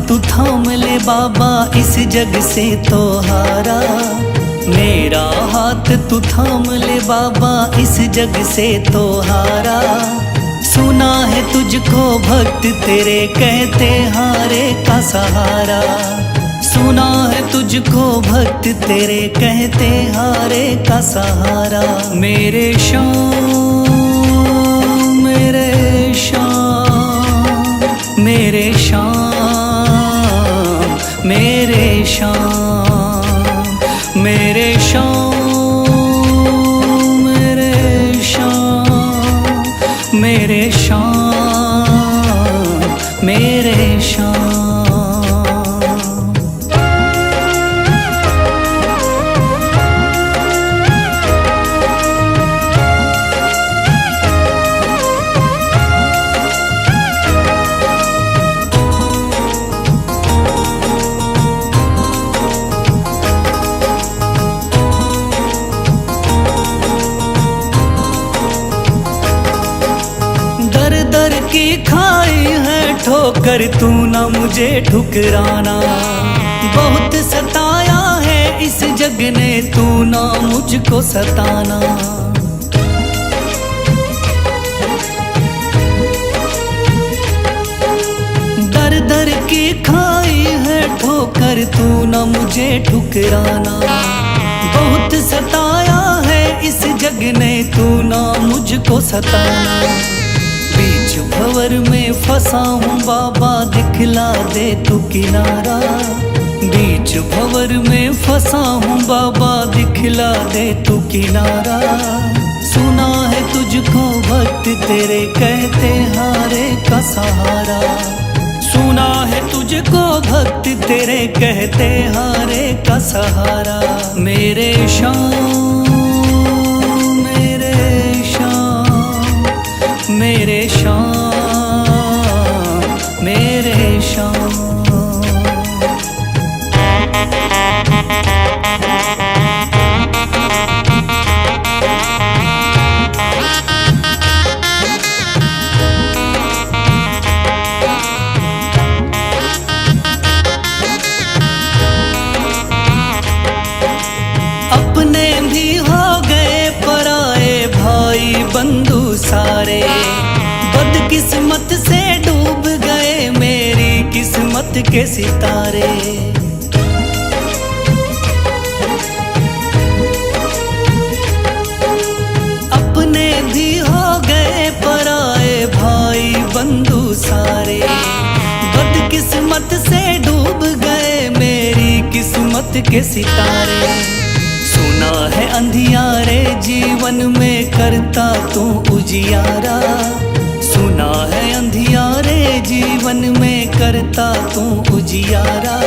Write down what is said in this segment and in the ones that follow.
तू थाम ले बाबा इस जग से तो हारा। मेरा हाथ तू थाम ले बाबा इस जग से तो हारा। सुना है तुझको भक्त तेरे कहते हारे का सहारा। सुना है तुझको भक्त तेरे कहते हारे का सहारा। मेरे श्याम मेरे श्याम मेरे श्याम मेरे श्याम मेरे श्याम मेरे श्याम मेरे श्याम मेरे श्याम। दर की खाई है ठोकर तू ना मुझे ठुकराना। बहुत सताया है इस जग ने तू ना मुझको सताना। दर दर की खाई है ठोकर तू ना मुझे ठुकराना। बहुत सताया है इस जग ने तू ना मुझको सताना। बीच भंवर में फंसा हूँ बाबा दिखला दे तू किनारा। बीच भंवर में फंसा हूँ बाबा दिखला दे तू किनारा। सुना है तुझको भक्त तेरे कहते हारे का सहारा। सुना है तुझको भक्त तेरे कहते हारे का सहारा। मेरे श्याम मेरे श्याम मेरे श्याम मेरे श्याम। अपने भी हो गए पराए भाई बंधु सारे। बदकिस्मत से डूब गए मेरी किस्मत के सितारे। अपने भी हो गए पराए भाई बंधु सारे। बदकिस्मत से डूब गए मेरी किस्मत के सितारे। सुना है अंधियारे जीवन में करता तू उजियारा। सुना है अंधियारे जीवन में करता तू उजियारा।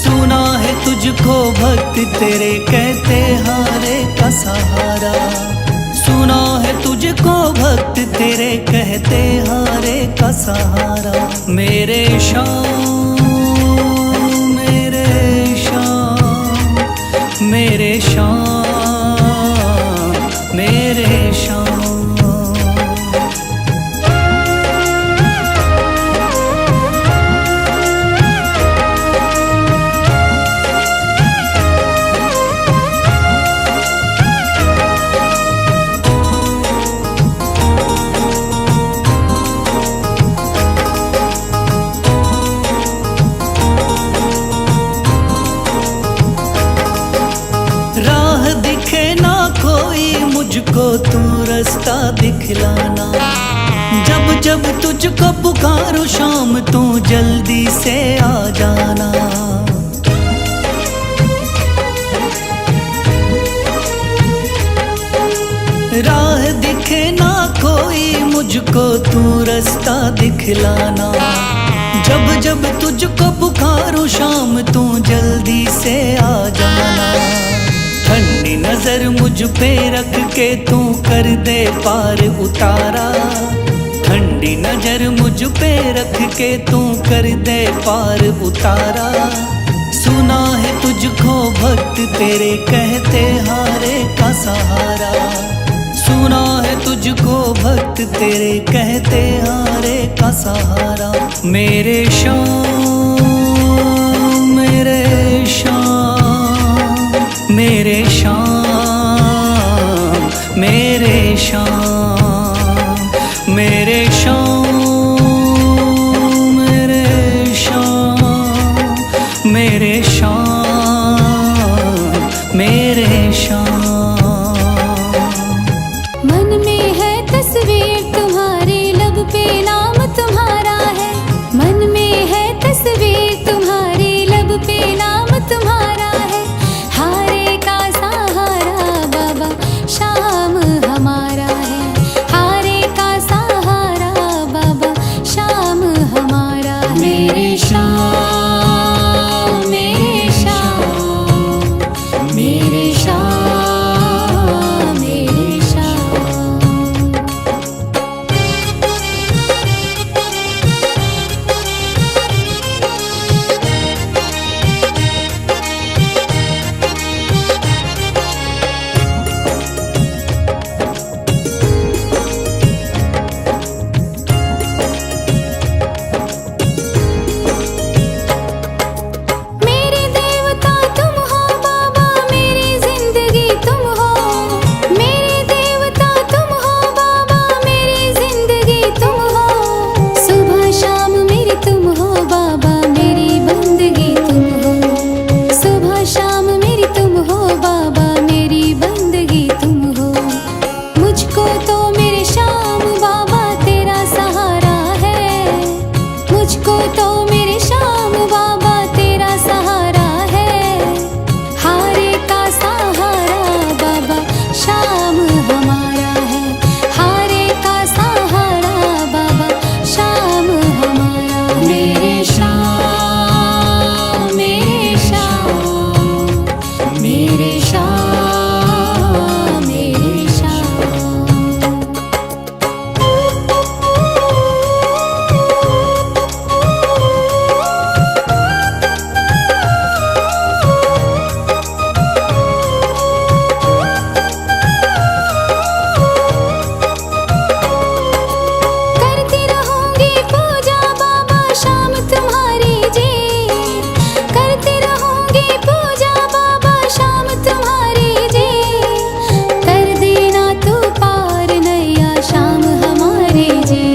सुना है तुझको भक्त तेरे कहते हारे का सहारा। सुना है तुझको भक्त तेरे कहते हारे का सहारा। मेरे श्याम मेरे श्याम मेरे श्याम मेरे श्याम। राह दिखे ना कोई मुझको तू रास्ता दिखलाना। जब जब तुझको पुकारूं शाम तू जल्दी से आ जाना। राह दिखे ना कोई मुझको तू रास्ता दिखलाना। जब जब तुझको पुकारूं शाम तू जल्दी से आ जाना। ठंडी नजर मुझ पे रख के तू कर दे पार उतारा। ठंडी नजर मुझ पे रख के तू कर दे पार उतारा। सुना है तुझको भक्त तेरे कहते हारे का सहारा। सुना है तुझको भक्त तेरे कहते हारे का सहारा। मेरे श्याम मेरे शाम, मेरे शाम, मेरे शाम, मेरे शाम, मेरे शाम, मेरे शाम। मन में है तस्वीर तुम्हारी, लब पे नाम तुम्हारा है। मन में है तस्वीर तुम्हारी, लब पे नाम तुम्हारा है। हारे का सहारा बाबा शाम हमारा है। हारे का सहारा बाबा शाम हमारा है। मेरे शाम, मेरे शाम, मेरे शाम, मेरे शाम। मेरे देवता तुम हो बाबा, मेरी जिंदगी तुम हो। मेरे देवता तुम हो बाबा, मेरी जिंदगी तुम हो। सुबह शाम मेरी तुम हो बाबा, मेरी बंदगी तुम हो। सुबह शाम मेरी तुम हो बाबा, मेरी बंदगी तुम हो। मुझको तो मेरे शाम बाबा तेरा सहारा है। मुझको तो मेरे शाम बाबा तेरा सहारा है। हारे का सहारा बाबा शाम हमारा है। हारे का सहारा बाबा शाम हमारा है। मेरे शाम, मेरे शाम, मेरे शाम, मेरे शाम। करती रहूंगी पूजा बाबा शाम तुम्हारी जी। करती रहूंगी पूजा बाबा शाम तुम्हारी जी। कर देना तू पार नैया शाम हमारी जी।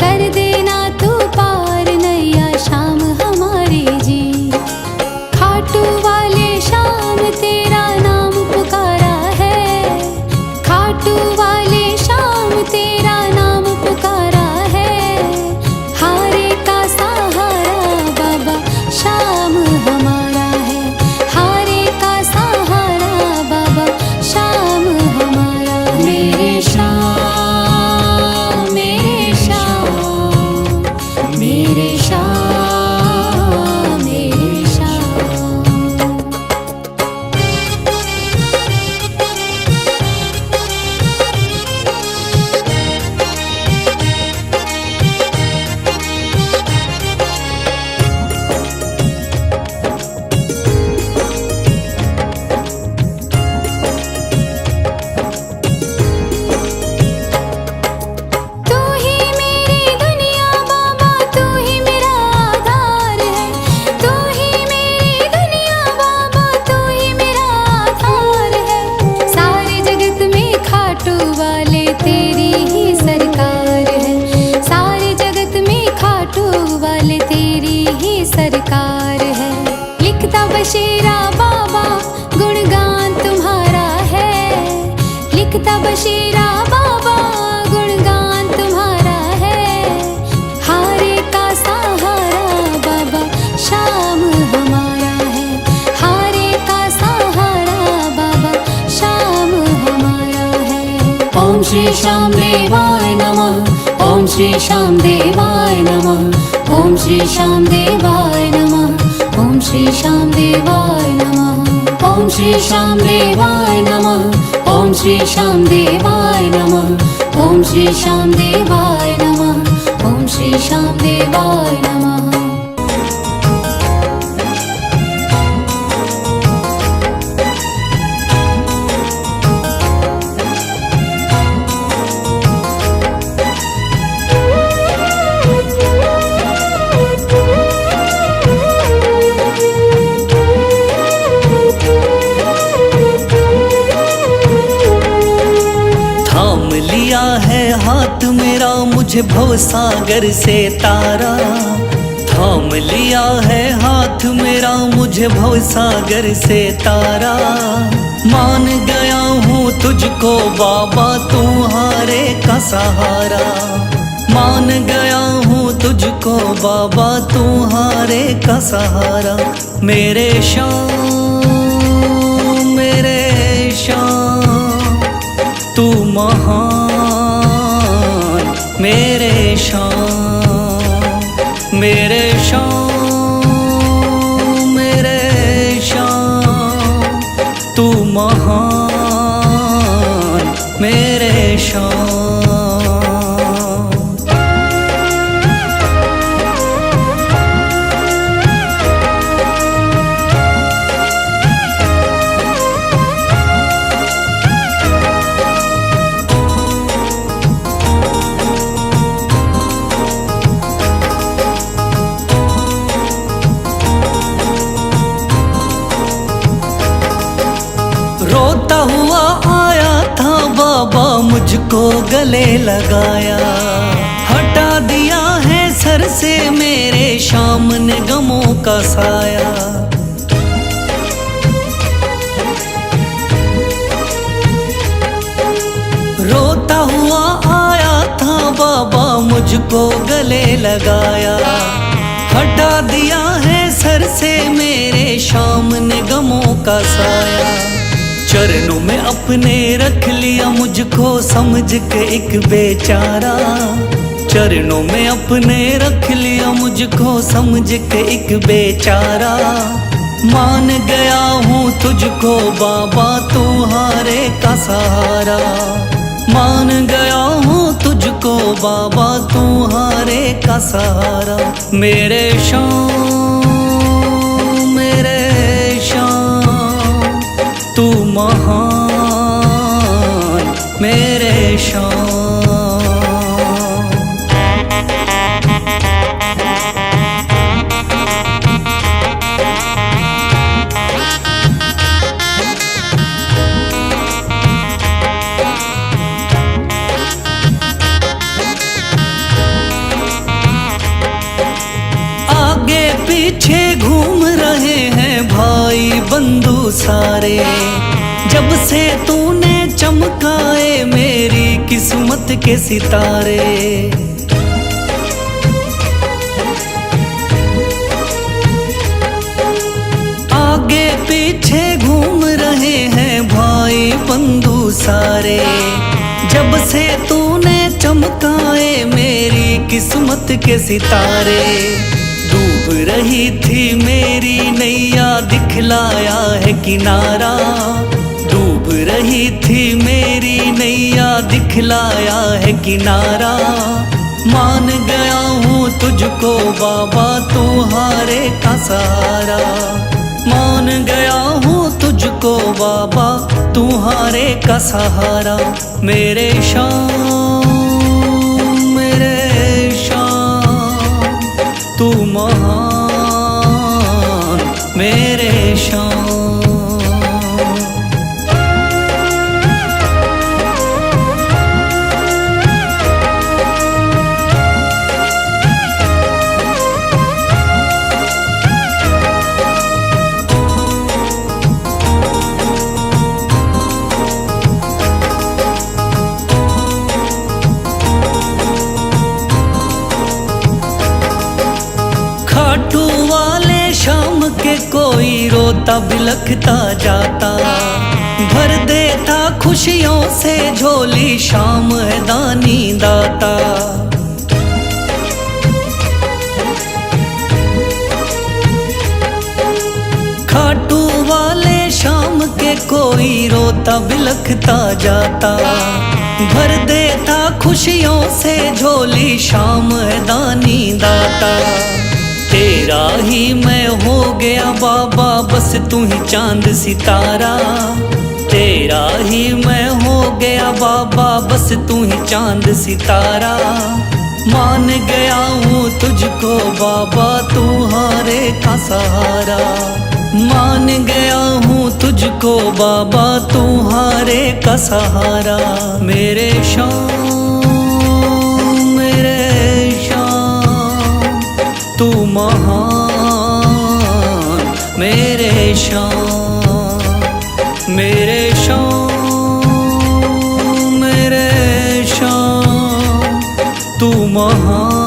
कर देना तू पार नैया शाम हमारी जी। खाटू वाले शाम तेरा नाम पुकारा है। खाटू वाले शाम तेरा नाम पुकारा है। हारे का सहारा बाबा शाम हमारा है। हारे का सहारा बाबा शाम हमारा है। मेरे शाम, मेरे शाम, मेरे शाम, मेरे शाम। तू ही मेरी दुनिया बाबा, तू ही मेरा आधार है। तू ही मेरी दुनिया बाबा, तू ही मेरा आधार है। सारे जगत में खाटू वाले तेरी ही सरकार है। सारे जगत में खाटू वाले तेरी ही सरकार है। लिखता बशीरा बाबा गुणगान तुम्हारा है। लिखता बशीरा बाबा गुणगान तुम्हारा है। हारे का सहारा बाबा शाम हमारा है। हारे का सहारा बाबा शाम हमारा है। ओम श्री श्याम देवाय नमः। ओम श्री श्याम देवाय नमः। ओम श्री श्याम देवाय नमः। ओम श्री श्याम देवाय नमः। ओम श्री श्याम देवाय नमः। ओम श्री श्याम देवाय नमः। ओम श्री श्याम देवाय नमः। ओम श्री श्याम देवाय नमः। मुझे भवसागर से तारा। थाम लिया है हाथ मेरा मुझे भवसागर से तारा। मान गया हूँ तुझको बाबा तुम्हारे का सहारा। मान गया हूँ तुझको बाबा तुम्हारे का सहारा। मेरे शाम तू महान, मेरे शाम मेरे शाम तू महान, मेरे शाम। रोता हुआ आया था बाबा मुझको गले लगाया। हटा दिया है सर से मेरे शाम ने गमों का साया। रोता हुआ आया था बाबा मुझको गले लगाया। हटा दिया है सर से मेरे शाम ने गमों का साया। चरणों में अपने रख लिया मुझको समझ के एक बेचारा। चरणों में अपने रख लिया मुझको समझ के एक बेचारा। मान गया हूँ तुझको बाबा तुम्हारे का सहारा। मान गया हूँ तुझको बाबा तुम्हारे का सहारा। मेरे शाम तू महान, मेरे शाम। आगे पीछे घूम रहे हैं भाई बंधु सारे। जब से तूने चमकाए मेरी किस्मत के सितारे। आगे पीछे घूम रहे हैं भाई बंधु सारे। जब से तूने चमकाए मेरी किस्मत के सितारे। डूब रही थी मेरी नैया दिखलाया है किनारा। डूब रही थी मेरी नैया दिखलाया है किनारा। मान गया हूँ तुझको बाबा तुम्हारे का सहारा। मान गया हूँ तुझको बाबा तुम्हारे का सहारा। मेरे शाम तू महान, मेरे शाम। खाटू वाले शाम के कोई रोता बिलखता जाता। भर देता खुशियों से झोली शाम है दानी दाता। खाटू वाले शाम के कोई रोता बिलखता जाता। भर देता खुशियों से झोली शाम है दानी दाता। तेरा ही मैं हो गया बाबा बस तू ही चांद सितारा। तेरा ही मैं हो गया बाबा बस तू ही चांद सितारा। मान गया हूँ तुझको बाबा तुम्हारे का सहारा। मान गया हूँ तुझको बाबा तुम्हारे का सहारा। मेरे शाम महान मेरे शान, मेरे शान, मेरे शान, तू महान।